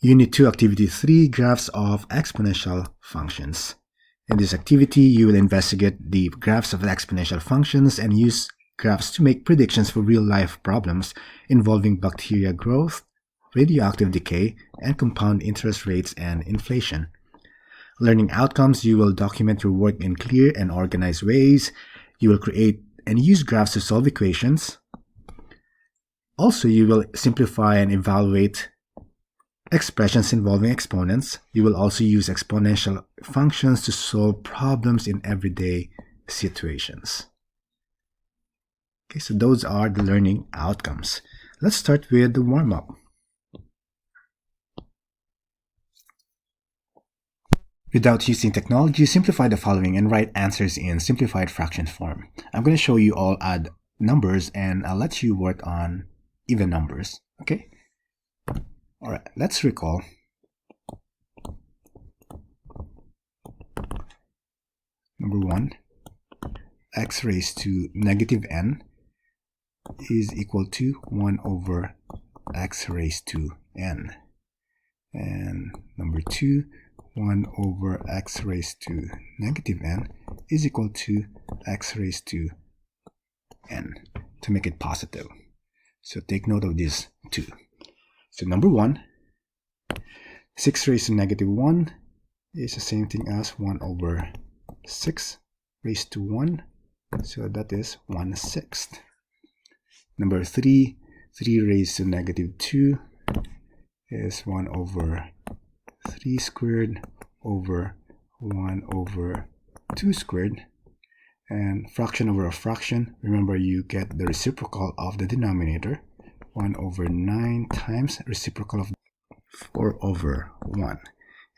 Unit 2, Activity 3, Graphs of Exponential Functions. In this activity, you will investigate the graphs of exponential functions and use graphs to make predictions for real-life problems involving bacteria growth, radioactive decay, and compound interest rates and inflation. Learning outcomes, you will document your work in clear and organized ways. You will create and use graphs to solve equations. Also, you will simplify and evaluate expressions involving exponents. You will also use exponential functions to solve problems in everyday situations. Okay, so those are the learning outcomes. Let's start with the warm-up. Without using technology, simplify the following and write answers in simplified fraction form. I'm going to show you all odd numbers and I'll let you work on even numbers. Okay? Alright, let's recall. Number 1, x raised to negative n is equal to 1 over x raised to n. And number 2, 1 over x raised to negative n is equal to x raised to n, to make it positive. So take note of these two. So number 1, 6 raised to negative 1 is the same thing as 1 over 6 raised to 1. So that is 1/6. Number 3, 3 raised to negative 2 is 1 over 3 squared over 1 over 2 squared. And fraction over a fraction, remember you get the reciprocal of the denominator. 1 over 9 times reciprocal of 4 over 1.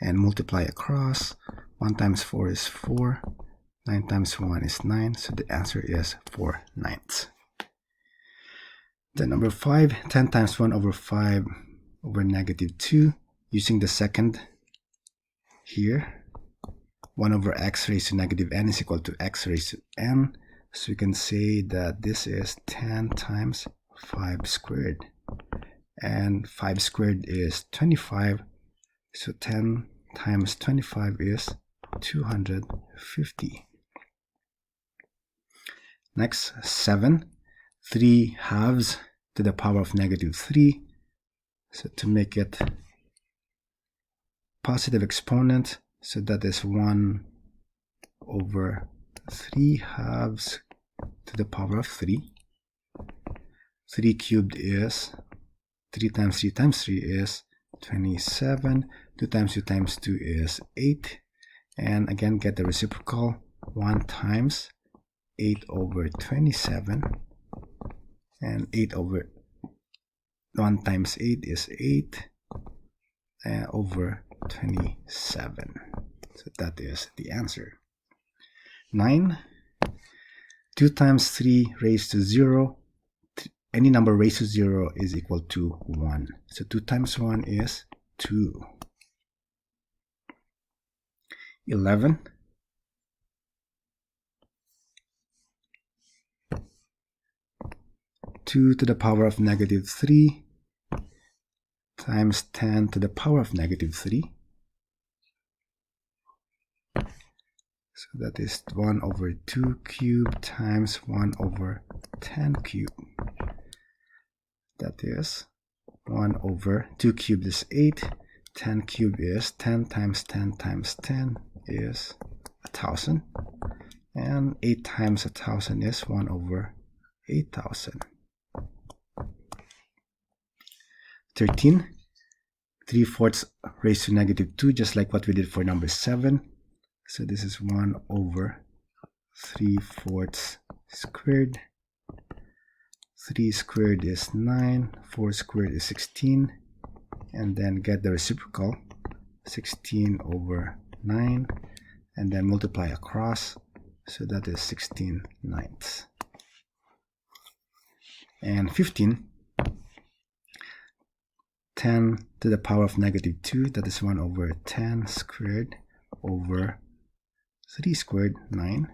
And multiply across. 1 times 4 is 4. 9 times 1 is 9. So the answer is 4/9. Then number 5, 10 times 1 over 5 over negative 2. Using the second here, 1 over x raised to negative n is equal to x raised to n. So we can say that this is 10 times 5 squared. And 5 squared is 25. So 10 times 25 is 250. Next, 7. 3 halves to the power of negative 3. So to make it positive exponent, so that is 1 over 3 halves to the power of 3. 3 cubed is 3 times 3 times 3 is 27. 2 times 2 times 2 is 8. And again, get the reciprocal. 1 times 8 over 27. And 8 over 1 times 8 is 8 over 27. So that is the answer. 9. 2 times 3 raised to 0. Any number raised to 0 is equal to 1. So 2 times 1 is 2. 11. 2 to the power of negative 3 times 10 to the power of negative 3. So that is 1 over 2 cubed times 1 over 10 cubed. That is 1 over 2 cubed is 8. 10 cubed is 10 times 10 times 10 is 1,000. And 8 times 1,000 is 1 over 8,000. 13. 3/4 raised to negative 2, just like what we did for number 7. So this is 1 over 3/4 squared. 3 squared is 9. 4 squared is 16. And then get the reciprocal. 16 over 9. And then multiply across. So that is 16/9. And 15. 10 to the power of negative 2, that is 1 over 10 squared over 3 squared, 9.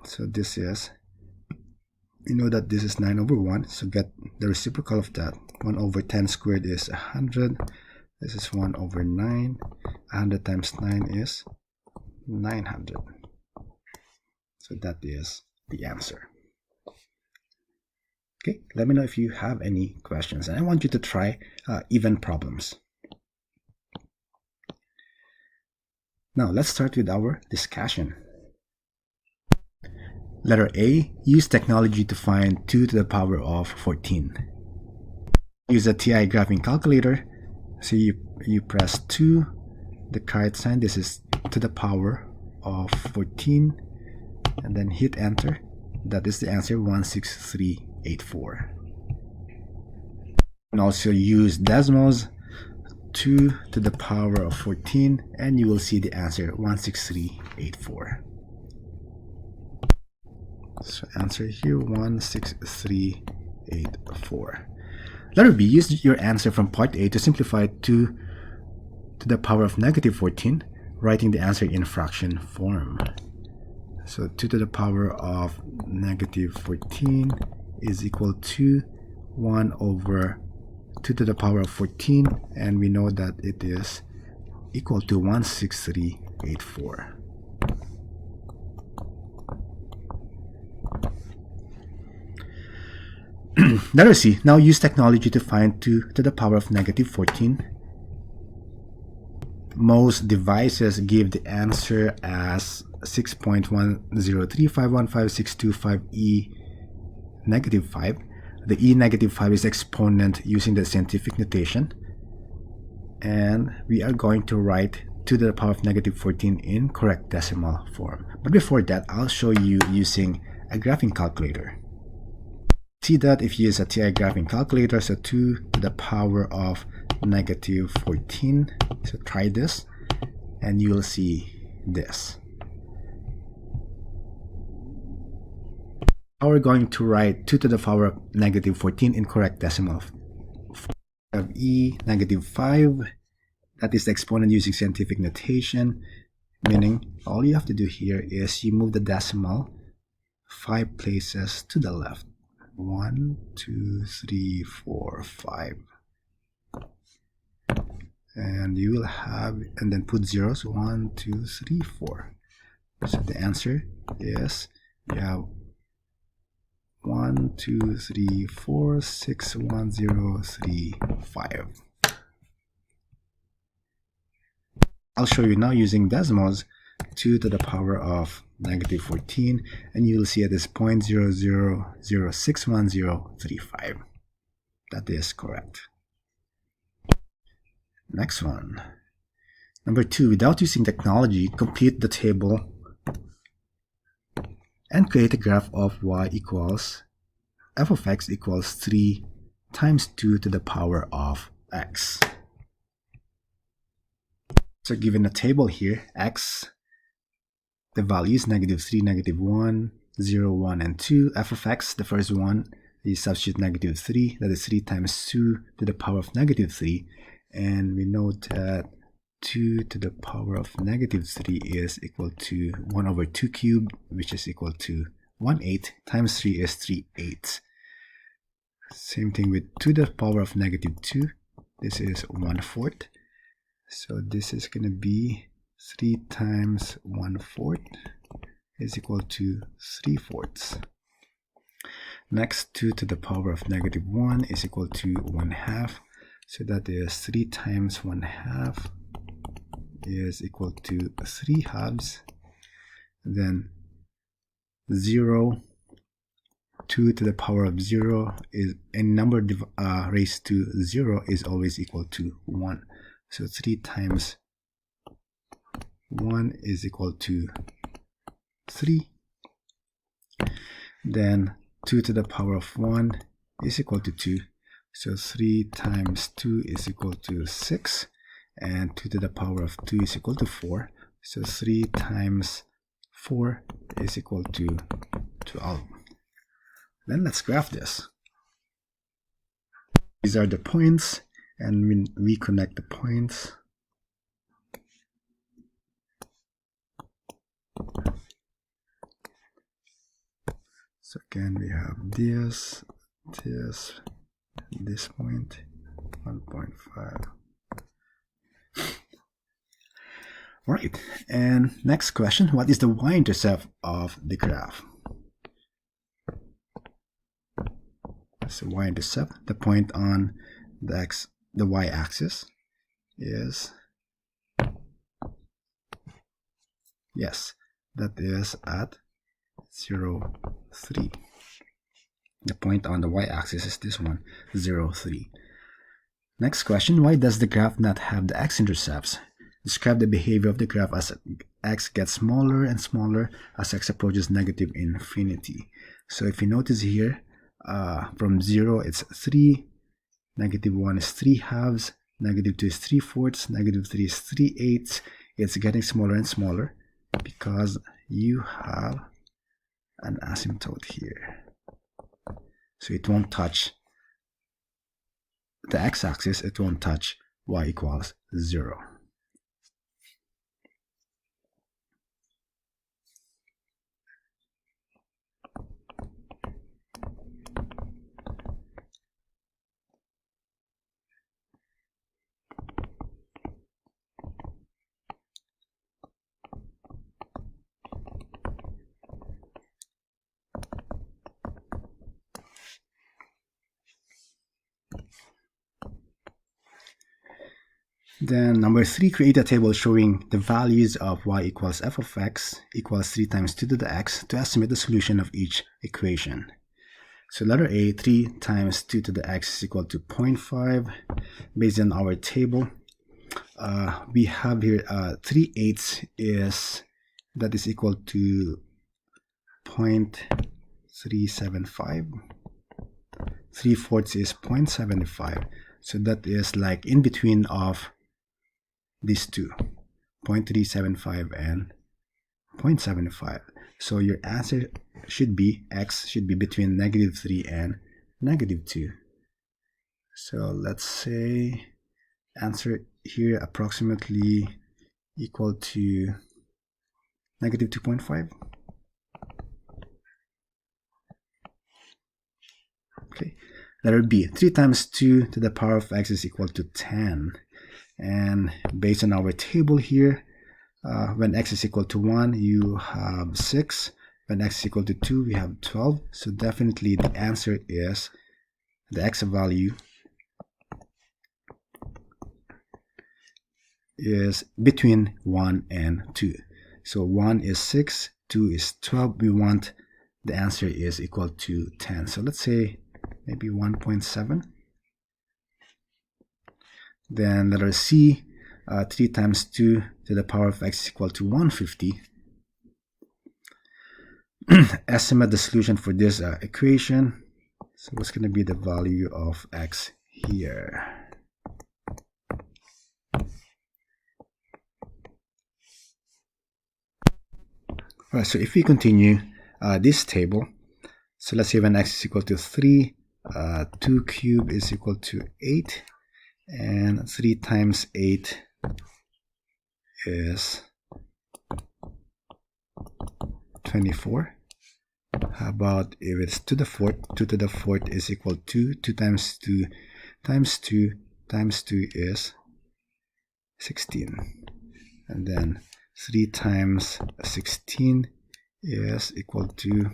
So this is, you know that this is 9 over 1, so get the reciprocal of that. 1 over 10 squared is 100. This is 1 over 9. 100 times 9 is 900. So that is the answer. Okay, let me know if you have any questions. And I want you to try even problems. Now, let's start with our discussion. Letter A, use technology to find 2 to the power of 14. Use a TI graphing calculator. So you press 2, the caret sign, this is to the power of 14, and then hit enter. That is the answer, 16384. And also use decimals, 2 to the power of 14, and you will see the answer, 16384. So answer here, 16384. Letter B, use your answer from part A to simplify 2 to the power of negative 14, writing the answer in fraction form. So 2 to the power of negative 14 is equal to 1 over 2 to the power of 14, and we know that it is equal to 16384. Letter C, now use technology to find 2 to the power of negative 14. Most devices give the answer as 6.10351565E negative 5. The E negative 5 is exponent using the scientific notation. And we are going to write 2 to the power of negative 14 in correct decimal form. But before that, I'll show you using a graphing calculator. See that if you use a TI graphing calculator, so 2 to the power of negative 14. So try this, and you will see this. Now we're going to write 2 to the power of negative 14 in correct decimal of E negative 5. That is the exponent using scientific notation, meaning all you have to do here is you move the decimal 5 places to the left. 1, 2, 3, 4, 5. And you will have, and then put zeros, 1, 2, 3, 4. So the answer is, you have 1, 2, 3, 4, 6, 1, 0, 3, 5. I'll show you now using decimals, 2 to the power of negative 14, and you will see it is 0.00061035. That is correct. Next one. Number 2, without using technology, complete the table and create a graph of y equals f of x equals 3 times 2 to the power of x. So given a table here, x, the values negative 3, negative 1, 0, 1, and 2. F of x, the first one, you substitute negative 3, that is 3 times 2 to the power of negative 3. And we know that 2 to the power of negative 3 is equal to 1 over 2 cubed, which is equal to 1/8, times 3 is 3/8. Same thing with 2 to the power of negative 2. This is 1/4. So this is going to be 3 times 1/4 is equal to 3/4. Next, 2 to the power of negative 1 is equal to 1/2. So that is 3 times 1/2 is equal to 3/2. Then 0, 2 to the power of 0 is a number raised to 0 is always equal to 1. So 3 times 1 is equal to 3. Then 2 to the power of 1 is equal to 2. So 3 times 2 is equal to 6. And 2 to the power of 2 is equal to 4. So 3 times 4 is equal to 12. Then let's graph this. These are the points, and we connect the points. So again, we have this, this point 1.5. Right, and next question, what is the y-intercept of the graph? So y-intercept, the point on the y-axis is, yes, that is at 0, 3. The point on the y-axis is this one, 0, 3. Next question, why does the graph not have the x-intercepts? Describe the behavior of the graph as x gets smaller and smaller as x approaches negative infinity. So if you notice here, from 0 it's 3, negative 1 is 3 halves, negative 2 is 3/4, negative 3 is 3/8. It's getting smaller and smaller because you have an asymptote here. So it won't touch the x-axis, it won't touch y equals 0. Then number 3, create a table showing the values of y equals f of x equals 3 times 2 to the x to estimate the solution of each equation. So letter A, 3 times 2 to the x is equal to 0.5. Based on our table, we have here 3/8 is, that is equal to 0.375. 3/4 is 0.75. So that is like in between of these two, 0.375 and 0.75. So your answer should be, x should be between -3 and -2. So let's say answer here approximately equal to -2.5. Okay. Letter B, 3 times 2 to the power of x is equal to 10. And based on our table here, when x is equal to 1, you have 6. When x is equal to 2, we have 12. So definitely the answer is, the x value is between 1 and 2. So 1 is 6, 2 is 12. We want the answer is equal to 10. So let's say maybe 1.7. Then letter C, 3 times 2 to the power of x is equal to 150. Estimate the solution for this equation. So what's going to be the value of x here? Alright, so if we continue this table, so let's say when x is equal to 3, 2 cubed is equal to 8. And 3 times 8 is 24. How about if it's to the 4th? 2 to the 4th is equal to 2 times 2 times 2 times 2 is 16. And then 3 times 16 is equal to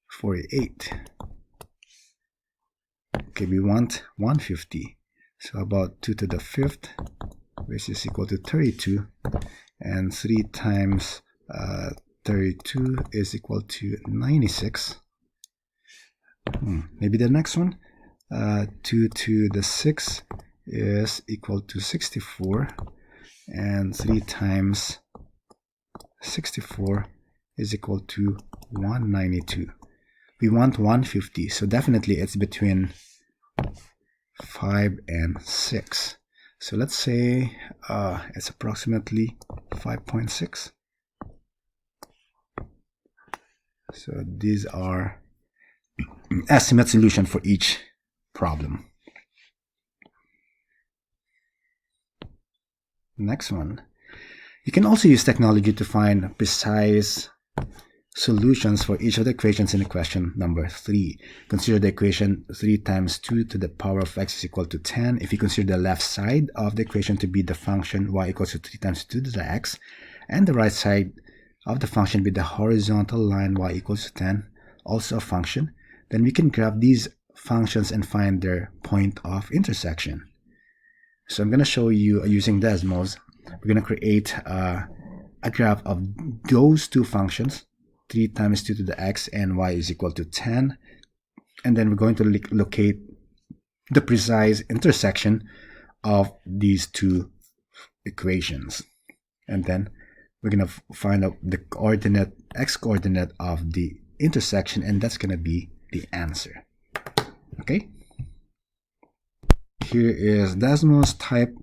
48. Okay, we want 150. So about 2 to the 5th, which is equal to 32. And 3 times 32 is equal to 96. Maybe the next one. 2 to the 6th is equal to 64. And 3 times 64 is equal to 192. We want 150. So definitely it's between 5 and 6. So let's say it's approximately 5.6. So these are estimate solution for each problem. Next one. You can also use technology to find precise solutions for each of the equations in equation number 3. Consider the equation 3 times 2 to the power of x is equal to 10. If you consider the left side of the equation to be the function y equals to 3 times 2 to the x, and the right side of the function be the horizontal line y equals to 10, also a function, then we can graph these functions and find their point of intersection. So I'm going to show you using Desmos. We're going to create a graph of those two functions, 3 times 2 to the x and y is equal to 10. And then we're going to locate the precise intersection of these two equations. And then we're going to find out the coordinate, x coordinate of the intersection, and that's going to be the answer. Okay? Here is Desmos. Type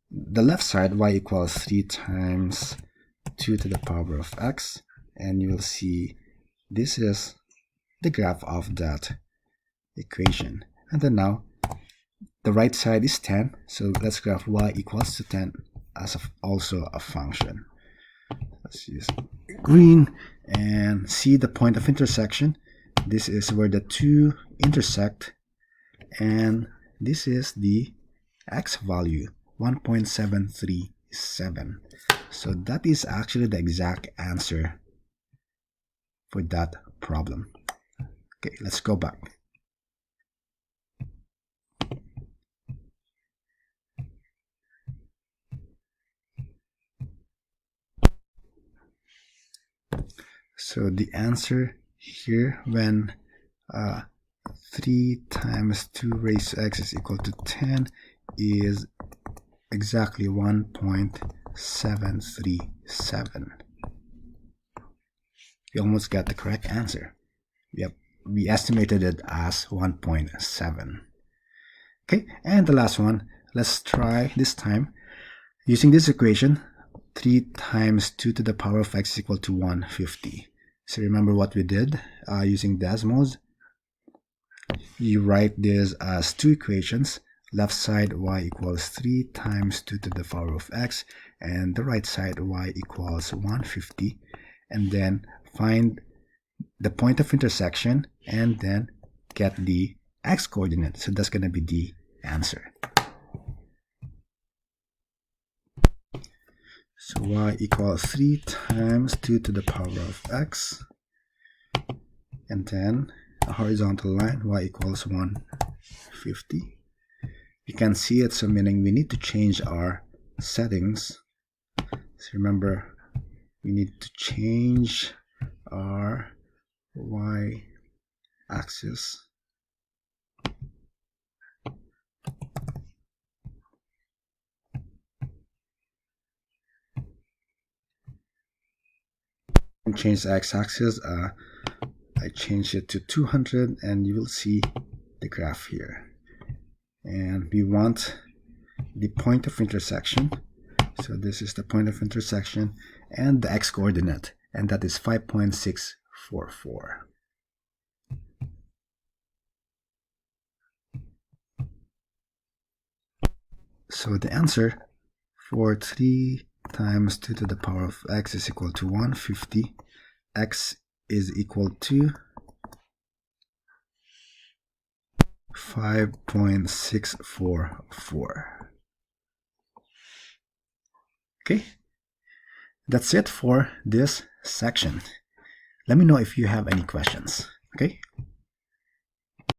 the left side, y equals 3 times 2 to the power of x, and you will see this is the graph of that equation. And then now the right side is 10, so let's graph y equals to 10 as also a function. Let's use green and see the point of intersection. This is where the two intersect, and this is the x value, 1.737. So that is actually the exact answer for that problem. Okay, let's go back. So the answer here, when 3 times 2 raised to x is equal to 10, is exactly 1.737. We almost got the correct answer. Yep, we estimated it as 1.7. Okay, and the last one, let's try this time using this equation. 3 times 2 to the power of x is equal to 150. So remember what we did using Desmos. You write this as two equations. Left side, y equals 3 times 2 to the power of x, and the right side, y equals 150. And then find the point of intersection and then get the x coordinate. So that's going to be the answer. So y equals 3 times 2 to the power of x, and then a horizontal line, y equals 150. You can see it, so meaning we need to change our settings. So remember, we need to change our y axis. Change the x-axis. I changed it to 200, and you will see the graph here. And we want the point of intersection. So this is the point of intersection and the x coordinate, and that is 5.644. So the answer for 3 times 2 to the power of x is equal to 150. X is equal to 5.644. Okay, that's it for this section. Let me know if you have any questions. Okay.